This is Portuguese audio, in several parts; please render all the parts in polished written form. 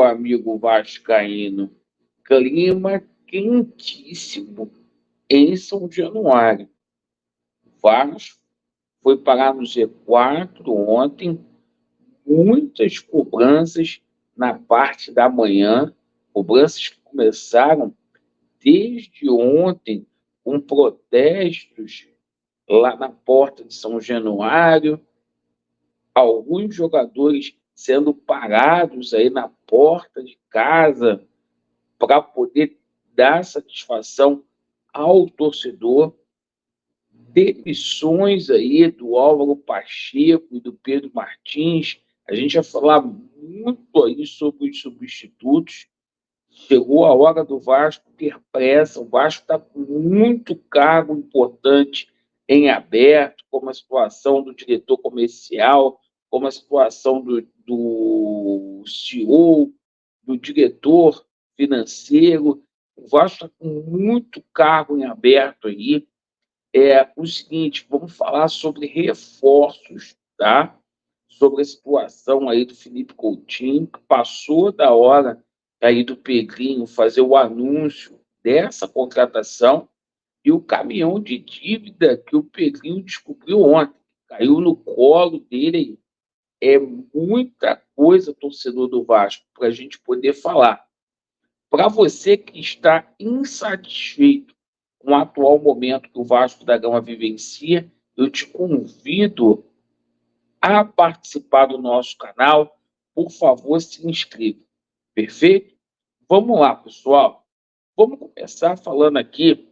amigo vascaíno, clima quentíssimo em São Januário. Vasco foi parar no Z4 ontem, muitas cobranças na parte da manhã, cobranças que começaram desde ontem, com protestos lá na porta de São Januário, alguns jogadores sendo parados aí na porta de casa para poder dar satisfação ao torcedor. Demissões aí do Álvaro Pacheco e do Pedro Martins. A gente vai falar muito aí sobre os substitutos. Chegou a hora do Vasco ter pressa. O Vasco está com muito cargo importante em aberto, como a situação do diretor comercial, como a situação do CEO, do diretor financeiro. O Vasco está com muito cargo em aberto aí. É o seguinte, vamos falar sobre reforços, tá? Sobre a situação aí do Felipe Coutinho, que passou da hora aí do Pedrinho fazer o anúncio dessa contratação e o caminhão de dívida que o Pedrinho descobriu ontem, caiu no colo dele. É muita coisa, torcedor do Vasco, para a gente poder falar. Para você que está insatisfeito com o atual momento que o Vasco da Gama vivencia, eu te convido a participar do nosso canal. Por favor, se inscreva. Perfeito? Vamos lá, pessoal. Vamos começar falando aqui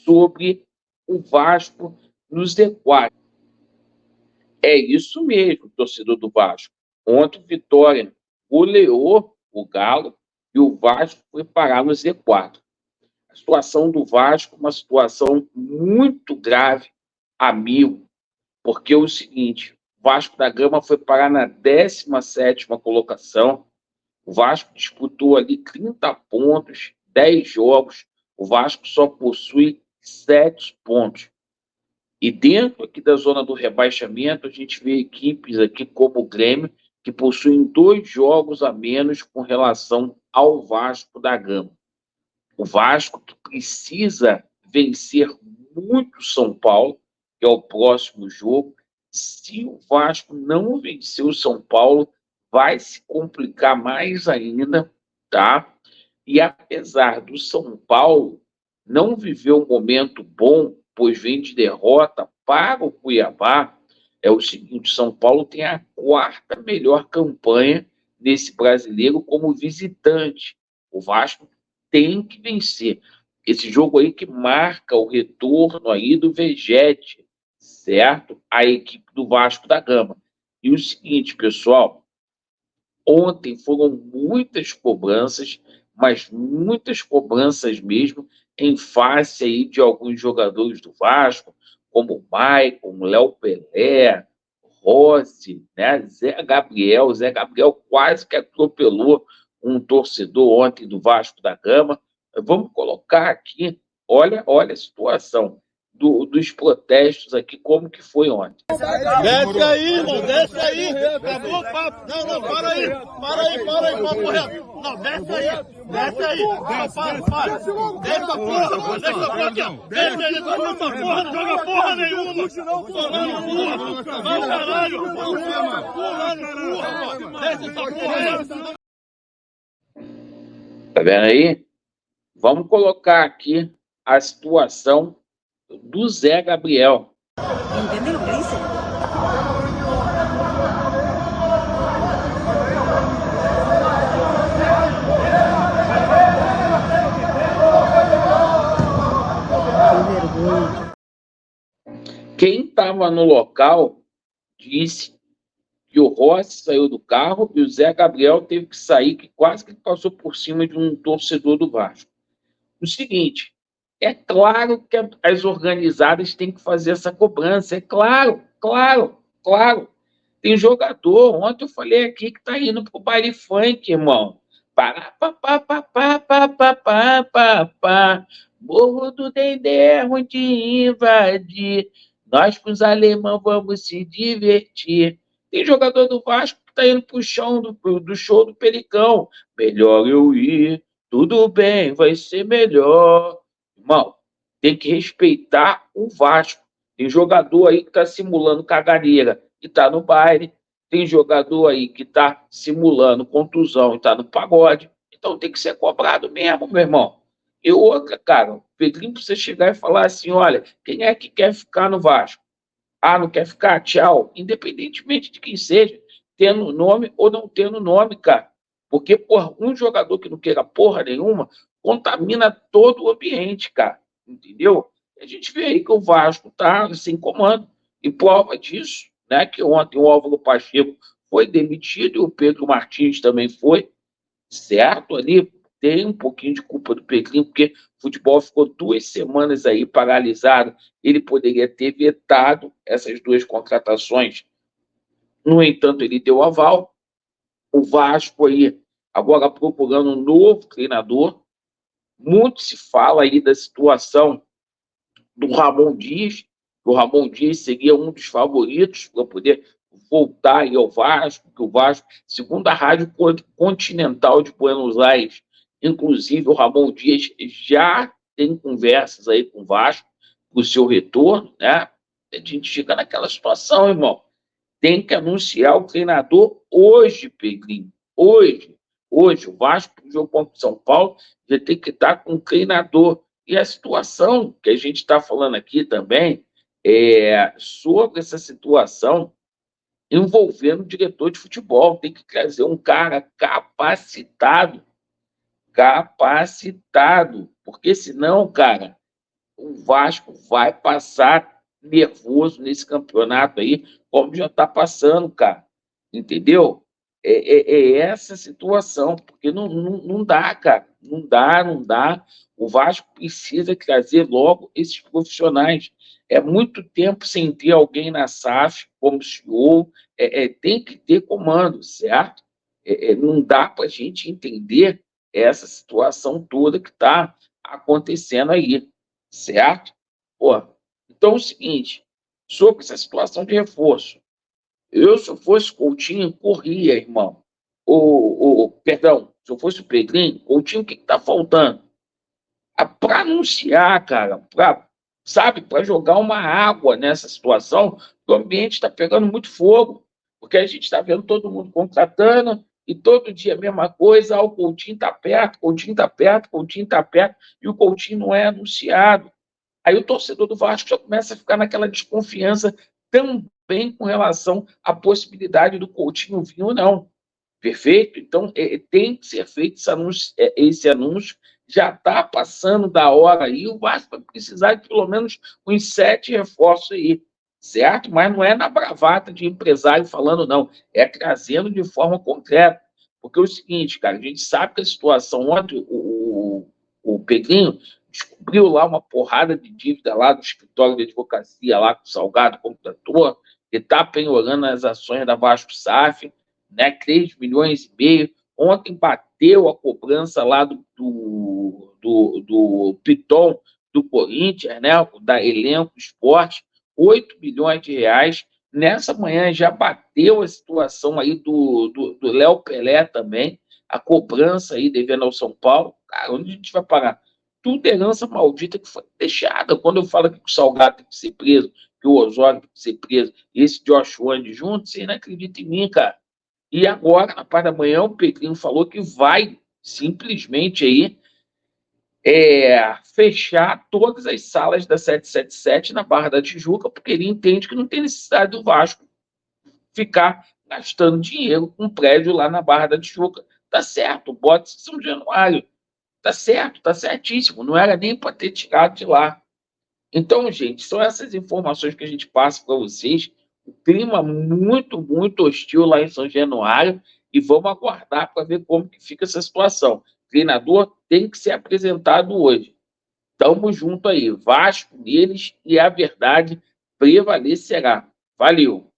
sobre o Vasco no Z4. É isso mesmo, torcedor do Vasco. Ontem, Vitória goleou o Galo e o Vasco foi parar no Z4. A situação do Vasco é uma situação muito grave, amigo, porque é o seguinte, o Vasco da Gama foi parar na 17ª colocação, o Vasco disputou ali 30 pontos, 10 jogos, o Vasco só possui 7 pontos. E dentro aqui da zona do rebaixamento, a gente vê equipes aqui como o Grêmio, que possuem 2 jogos a menos com relação ao Vasco da Gama. O Vasco que precisa vencer muito São Paulo, que é o próximo jogo. Se o Vasco não vencer o São Paulo, vai se complicar mais ainda, tá? E apesar do São Paulo não viver um momento bom, pois vem de derrota para o Cuiabá, é o seguinte, São Paulo tem a 4ª melhor campanha nesse brasileiro como visitante. O Vasco tem que vencer. Esse jogo aí que marca o retorno aí do Vegete, certo? A equipe do Vasco da Gama. E o seguinte, pessoal, ontem foram muitas cobranças, mas muitas cobranças mesmo, em face aí de alguns jogadores do Vasco, como o Maicon, Léo Pelé, Rossi, né? Zé Gabriel quase que atropelou um torcedor ontem do Vasco da Gama. Vamos colocar aqui, olha a situação dos protestos aqui, como que foi ontem. Desce aí, irmão, desce aí. Acabou o papo. Não, para aí, papo reto. Não, desce aí. Para. Desce a porra, Desce aí, não joga porra nenhuma. Falando porra. Vai, caralho. Desce essa porra aí. Tá vendo aí? Vamos colocar aqui a situação do Zé Gabriel. ¿Entienden lo que dice? Quem estava no local disse que o Rossi saiu do carro e o Zé Gabriel teve que sair, que quase que passou por cima de um torcedor do Vasco. O seguinte, é claro que as organizadas têm que fazer essa cobrança, é claro. Tem jogador, ontem eu falei aqui que tá indo pro baile funk, irmão. Morro do Dendê é ruim de invadir. Nós com os alemães vamos se divertir. Tem jogador do Vasco que tá indo pro chão do show do Pericão. Melhor eu ir, tudo bem, vai ser melhor. Irmão, tem que respeitar o Vasco. Tem jogador aí que tá simulando caganeira e tá no baile. Tem jogador aí que tá simulando contusão e tá no pagode. Então tem que ser cobrado mesmo, meu irmão. E outra, cara, o Pedrinho precisa chegar e falar assim: olha, quem é que quer ficar no Vasco? Ah, não quer ficar? Tchau. Independentemente de quem seja, tendo nome ou não tendo nome, cara. Porque, porra, um jogador que não queira porra nenhuma contamina todo o ambiente, cara. Entendeu? A gente vê aí que o Vasco tá sem comando. E prova disso, né? Que ontem o Álvaro Pacheco foi demitido e o Pedro Martins também foi, certo? Ali tem um pouquinho de culpa do Pedrinho, porque o futebol ficou 2 semanas aí paralisado. Ele poderia ter vetado essas 2 contratações. No entanto, ele deu aval. O Vasco aí agora procurando um novo treinador. Muito se fala aí da situação do Ramon Dias. O Ramon Dias seria um dos favoritos para poder voltar aí ao Vasco, que o Vasco, segundo a Rádio Continental de Buenos Aires, inclusive o Ramon Dias já tem conversas aí com o Vasco para o seu retorno, né? A gente fica naquela situação, irmão. Tem que anunciar o treinador hoje, Pedrinho. Hoje. Hoje, o Vasco, o jogo contra o São Paulo, já tem que estar com o treinador. E a situação que a gente está falando aqui também é sobre essa situação envolvendo o diretor de futebol. Tem que trazer um cara capacitado, porque senão, cara, o Vasco vai passar nervoso nesse campeonato aí, como já está passando, cara. Entendeu? É essa situação, porque não dá, cara. Não dá. O Vasco precisa trazer logo esses profissionais. É muito tempo sem ter alguém na SAF como CEO. Tem que ter comando, certo? Não dá para a gente entender essa situação toda que está acontecendo aí, certo? Pô, então é o seguinte, sobre essa situação de reforço, eu, se eu fosse Coutinho, corria, irmão. Perdão, se eu fosse o Pedrinho, Coutinho, o que está faltando? Para anunciar, cara, sabe, para jogar uma água nessa situação, o ambiente está pegando muito fogo, porque a gente está vendo todo mundo contratando e todo dia a mesma coisa, o Coutinho está perto, Coutinho está perto, Coutinho está perto, e o Coutinho não é anunciado. Aí o torcedor do Vasco já começa a ficar naquela desconfiança também com relação à possibilidade do Coutinho vir ou não. Perfeito? Então, tem que ser feito esse anúncio. Já está passando da hora aí. O Vasco vai precisar de pelo menos uns 7 reforços aí, certo? Mas não é na bravata de empresário falando, não. É trazendo de forma concreta. Porque é o seguinte, cara, a gente sabe que a situação ontem, o Pedrinho descobriu lá uma porrada de dívida lá do escritório de advocacia, lá com o Salgado Computador, que está penhorando as ações da Vasco SAF, né, 3,5 milhões. Ontem bateu a cobrança lá do Piton do Corinthians, né, da Elenco Esporte, 8 milhões de reais. Nessa manhã já bateu a situação aí do Léo Pelé também, a cobrança aí devendo ao São Paulo. Cara, onde a gente vai parar? Tudo herança maldita que foi deixada. Quando eu falo que o Salgado tem que ser preso, que o Osório tem que ser preso, e esse Josh Wand junto, você não acredita em mim, cara. E agora, na parte da manhã, o Pedrinho falou que vai simplesmente aí fechar todas as salas da 777 na Barra da Tijuca, porque ele entende que não tem necessidade do Vasco ficar gastando dinheiro com um prédio lá na Barra da Tijuca. Tá certo, bota São Januário. Tá certo, tá certíssimo. Não era nem para ter tirado de lá. Então, gente, são essas informações que a gente passa para vocês. O clima muito, muito hostil lá em São Januário e vamos aguardar para ver como que fica essa situação. O treinador tem que ser apresentado hoje. Tamo junto aí. Vasco neles e a verdade prevalecerá. Valeu!